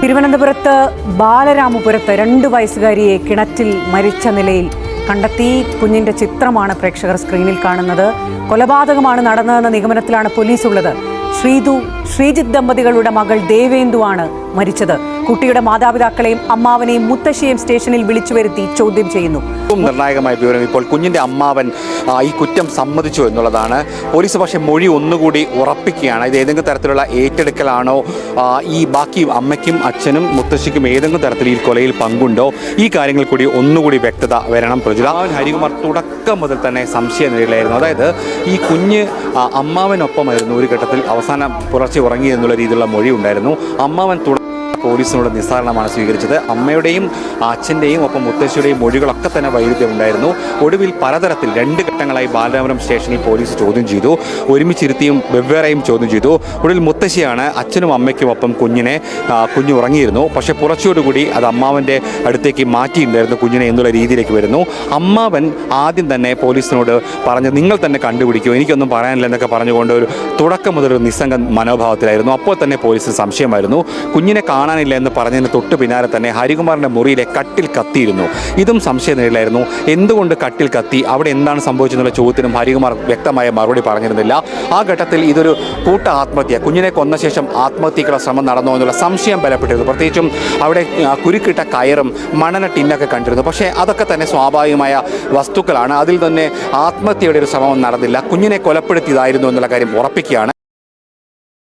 തിരുവനന്തപുരത്ത് ബാലരാമപുരത്ത് 2 വയസ്സുകാരിയെ കിണറ്റിൽ മരിച്ച നിലയിൽ കണ്ടെത്തി. കുഞ്ഞിന്റെ ചിത്രമാണ് പ്രേക്ഷകർ സ്ക്രീനിൽ കാണുന്നത്. കൊലപാതകമാണ് നടന്നതെന്ന നിഗമനത്തിലാണ് പോലീസ് ഉള്ളത്. ശ്രീജിത്ത് ദമ്പതികളുടെ മകൾ ദേവേന്ദുവാണ് മരിച്ചത്. കുട്ടിയുടെ മാതാപിതാക്കളെയും അമ്മാവനെയും മുത്തശ്ശിയെയും സ്റ്റേഷനിൽ വിളിച്ചു വരുത്തി ചോദ്യം ചെയ്യുന്നു. നിർണായകമായ വിവരം ഇപ്പോൾ കുഞ്ഞിന്റെ അമ്മാവൻ ഈ കുറ്റം സമ്മതിച്ചു എന്നുള്ളതാണ്. പോലീസ് പക്ഷേ മൊഴി ഒന്നുകൂടി ഉറപ്പിക്കുകയാണ്. ഇത് ഏതെങ്കിലും തരത്തിലുള്ള ഏറ്റെടുക്കലാണോ, ഈ ബാക്കി അമ്മയ്ക്കും അച്ഛനും മുത്തശ്ശിക്കും ഏതെങ്കിലും തരത്തിൽ ഈ കൊലയിൽ പങ്കുണ്ടോ, ഈ കാര്യങ്ങൾ കൂടി ഒന്നുകൂടി വ്യക്തത വരണം. പ്രജുല, ഹരികുമാർ തുടക്കം മുതൽ തന്നെ സംശയ നിലയിലായിരുന്നു. അതായത് ഈ കുഞ്ഞ് അമ്മാവനൊപ്പമായിരുന്നു ഒരു ഘട്ടത്തിൽ അവസാനം പുലർച്ചെ ഉറങ്ങി എന്നുള്ള രീതിയിലുള്ള മൊഴി ഉണ്ടായിരുന്നു. അമ്മാവൻ പോലീസിനോട് നിസ്സാരണമാണ് സ്വീകരിച്ചത്. അമ്മയുടെയും അച്ഛൻ്റെയും ഒപ്പം മുത്തശ്ശിയുടെയും മൊഴികളൊക്കെ തന്നെ വൈരുദ്ധ്യം ഉണ്ടായിരുന്നു. ഒടുവിൽ പലതരത്തിൽ 2 ഘട്ടങ്ങളായി ബാലരാമപുരം സ്റ്റേഷനിൽ പോലീസ് ചോദ്യം ചെയ്തു. ഒരുമിച്ചിരുത്തിയും വെവ്വേറെയും ചോദ്യം ചെയ്തു. ഒടുവിൽ മുത്തശ്ശിയാണ് അച്ഛനും അമ്മയ്ക്കും ഒപ്പം കുഞ്ഞ് ഉറങ്ങിയിരുന്നു. പക്ഷേ പുറച്ചോടുകൂടി അത് അമ്മാവൻ്റെ അടുത്തേക്ക് മാറ്റിയിട്ടുണ്ടായിരുന്നു കുഞ്ഞിനെ എന്നുള്ള രീതിയിലേക്ക് വരുന്നു. അമ്മാവൻ ആദ്യം തന്നെ പോലീസിനോട് പറഞ്ഞ് നിങ്ങൾ തന്നെ കണ്ടുപിടിക്കൂ, എനിക്കൊന്നും പറയാനില്ല എന്നൊക്കെ പറഞ്ഞുകൊണ്ട് ഒരു തുടക്കം മുതലൊരു നിസ്സംഗ മനോഭാവത്തിലായിരുന്നു. അപ്പോൾ തന്നെ പോലീസിന് സംശയമായിരുന്നു. കുഞ്ഞിനെ കാണാനില്ല എന്ന് പറഞ്ഞതിന് തൊട്ട് പിന്നാലെ തന്നെ ഹരികുമാറിൻ്റെ മുറിയിലെ കട്ടിൽ കത്തിയിരുന്നു. ഇതും സംശയനിലയിലായിരുന്നു. എന്തുകൊണ്ട് കട്ടിൽ കത്തി, അവിടെ എന്താണ് സംഭവിച്ചെന്നുള്ള ചോദ്യത്തിനും ഹരികുമാർ വ്യക്തമായ മറുപടി പറഞ്ഞിരുന്നില്ല. ആ ഘട്ടത്തിൽ ഇതൊരു കൂട്ട ആത്മഹത്യ, കുഞ്ഞിനെ കൊന്ന ശേഷം ആത്മഹത്യക്കുള്ള ശ്രമം നടന്നോ എന്നുള്ള സംശയം ബലപ്പെട്ടിരുന്നു. പ്രത്യേകിച്ചും അവിടെ കുരുക്കിട്ട കയറും മണന ടിന്നൊക്കെ കണ്ടിരുന്നു. പക്ഷേ അതൊക്കെ തന്നെ സ്വാഭാവികമായ വസ്തുക്കളാണ്. അതിൽ തന്നെ ആത്മഹത്യയുടെ ഒരു ശ്രമം നടന്നില്ല. കുഞ്ഞിനെ കൊലപ്പെടുത്തിയതായിരുന്നു എന്നുള്ള കാര്യം ഉറപ്പിക്കുകയാണ്.